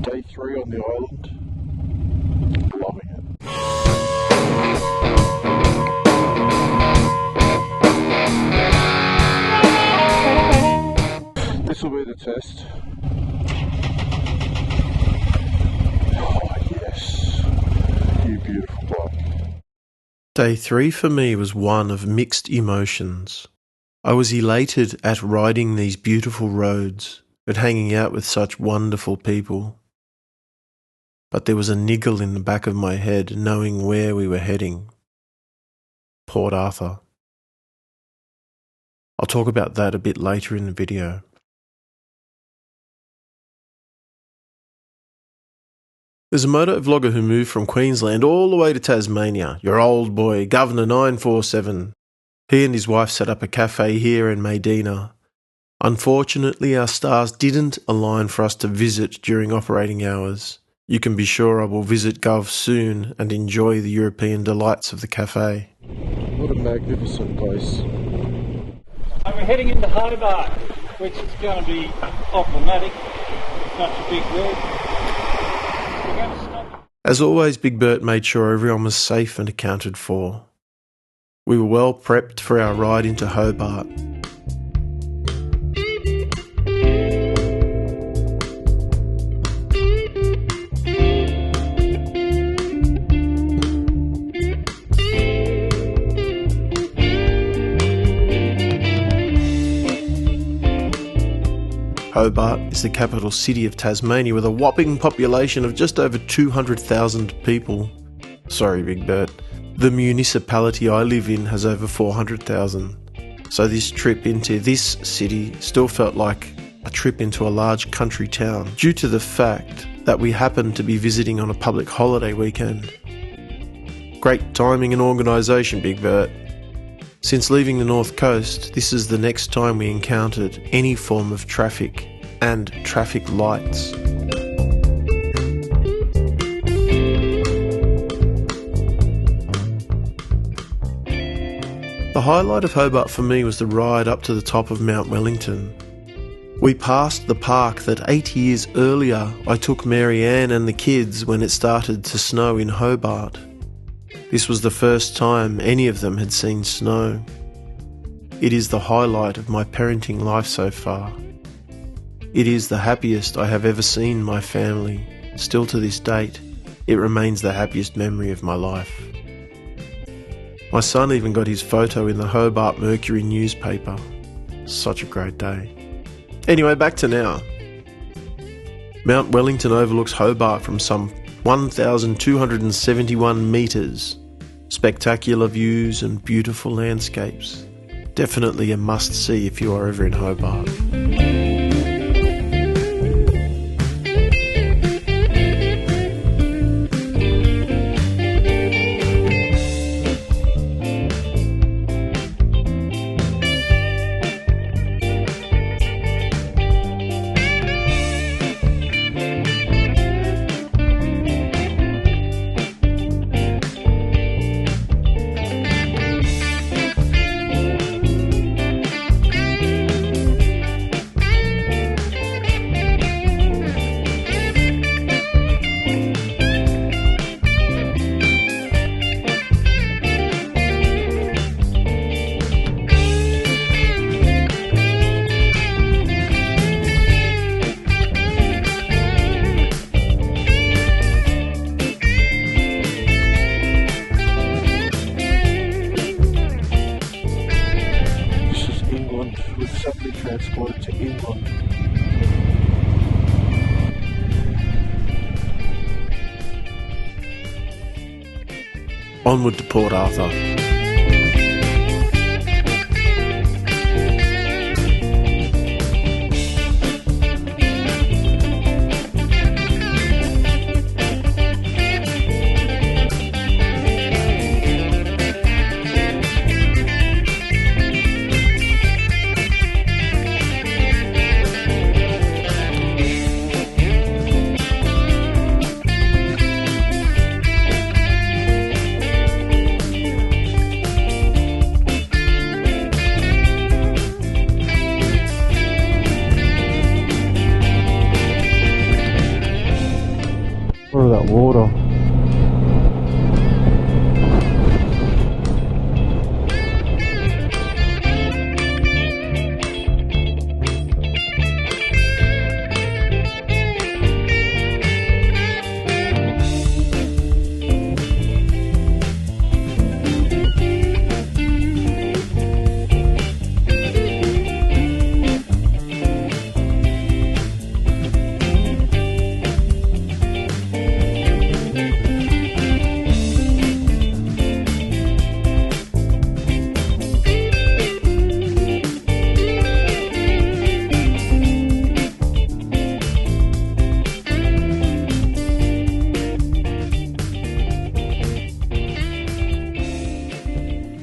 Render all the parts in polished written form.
Day 3 on the island. Loving it. This will be the test. Oh yes, you beautiful bloke. Day 3 for me was one of mixed emotions. I was elated at riding these beautiful roads, at hanging out with such wonderful people. But there was a niggle in the back of my head knowing where we were heading. Port Arthur. I'll talk about that a bit later in the video. There's a moto vlogger who moved from Queensland all the way to Tasmania, your old boy, Governor 947. He and his wife set up a cafe here in Medina. Unfortunately, our stars didn't align for us to visit during operating hours. You can be sure I will visit Gov soon and enjoy the European delights of the cafe. What a magnificent place. And we're heading into Hobart, which is going to be problematic. It's such a big road. We're going to stop. As always, Big Bert made sure everyone was safe and accounted for. We were well prepped for our ride into Hobart. Hobart is the capital city of Tasmania with a whopping population of just over 200,000 people. Sorry, Big Bert. The municipality I live in has over 400,000. So this trip into this city still felt like a trip into a large country town due to the fact that we happened to be visiting on a public holiday weekend. Great timing and organisation, Big Bert. Since leaving the North Coast, this is the next time we encountered any form of traffic and traffic lights. The highlight of Hobart for me was the ride up to the top of Mount Wellington. We passed the park that 8 years earlier I took Mary Ann and the kids when it started to snow in Hobart. This was the first time any of them had seen snow. It is the highlight of my parenting life so far. It is the happiest I have ever seen my family. Still to this date, it remains the happiest memory of my life. My son even got his photo in the Hobart Mercury newspaper. Such a great day. Anyway, back to now. Mount Wellington overlooks Hobart from some 1,271 metres. Spectacular views and beautiful landscapes. Definitely a must-see if you are ever in Hobart. Transported to England. Onward to Port Arthur. What of that water?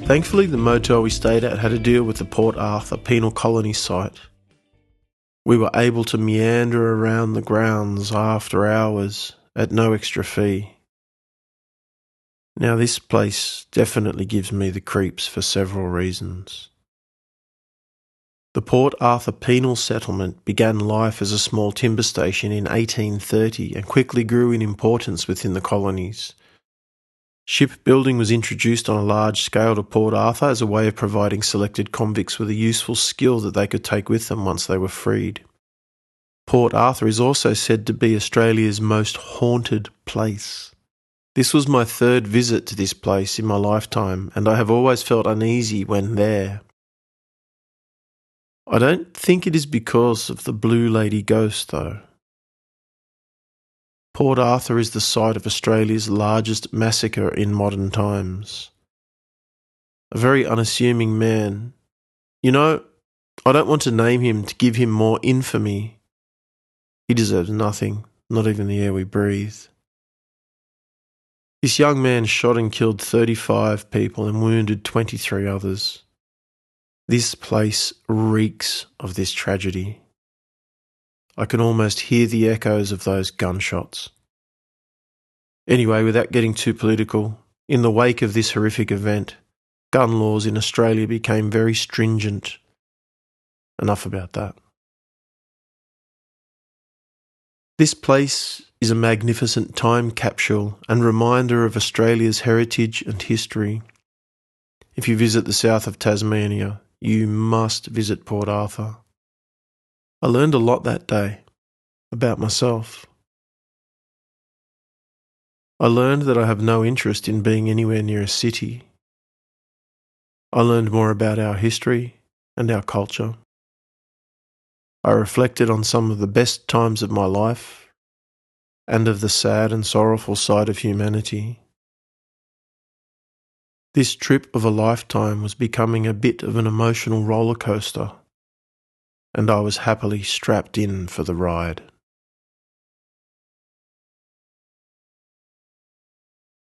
Thankfully, the motel we stayed at had a deal with the Port Arthur penal colony site. We were able to meander around the grounds after hours at no extra fee. Now, this place definitely gives me the creeps for several reasons. The Port Arthur penal settlement began life as a small timber station in 1830 and quickly grew in importance within the colonies. Shipbuilding was introduced on a large scale to Port Arthur as a way of providing selected convicts with a useful skill that they could take with them once they were freed. Port Arthur is also said to be Australia's most haunted place. This was my third visit to this place in my lifetime, and I have always felt uneasy when there. I don't think it is because of the Blue Lady ghost, though. Port Arthur is the site of Australia's largest massacre in modern times. A very unassuming man. You know, I don't want to name him to give him more infamy. He deserves nothing, not even the air we breathe. This young man shot and killed 35 people and wounded 23 others. This place reeks of this tragedy. I can almost hear the echoes of those gunshots. Anyway, without getting too political, in the wake of this horrific event, gun laws in Australia became very stringent. Enough about that. This place is a magnificent time capsule and reminder of Australia's heritage and history. If you visit the south of Tasmania, you must visit Port Arthur. I learned a lot that day about myself. I learned that I have no interest in being anywhere near a city. I learned more about our history and our culture. I reflected on some of the best times of my life and of the sad and sorrowful side of humanity. This trip of a lifetime was becoming a bit of an emotional roller coaster, and I was happily strapped in for the ride.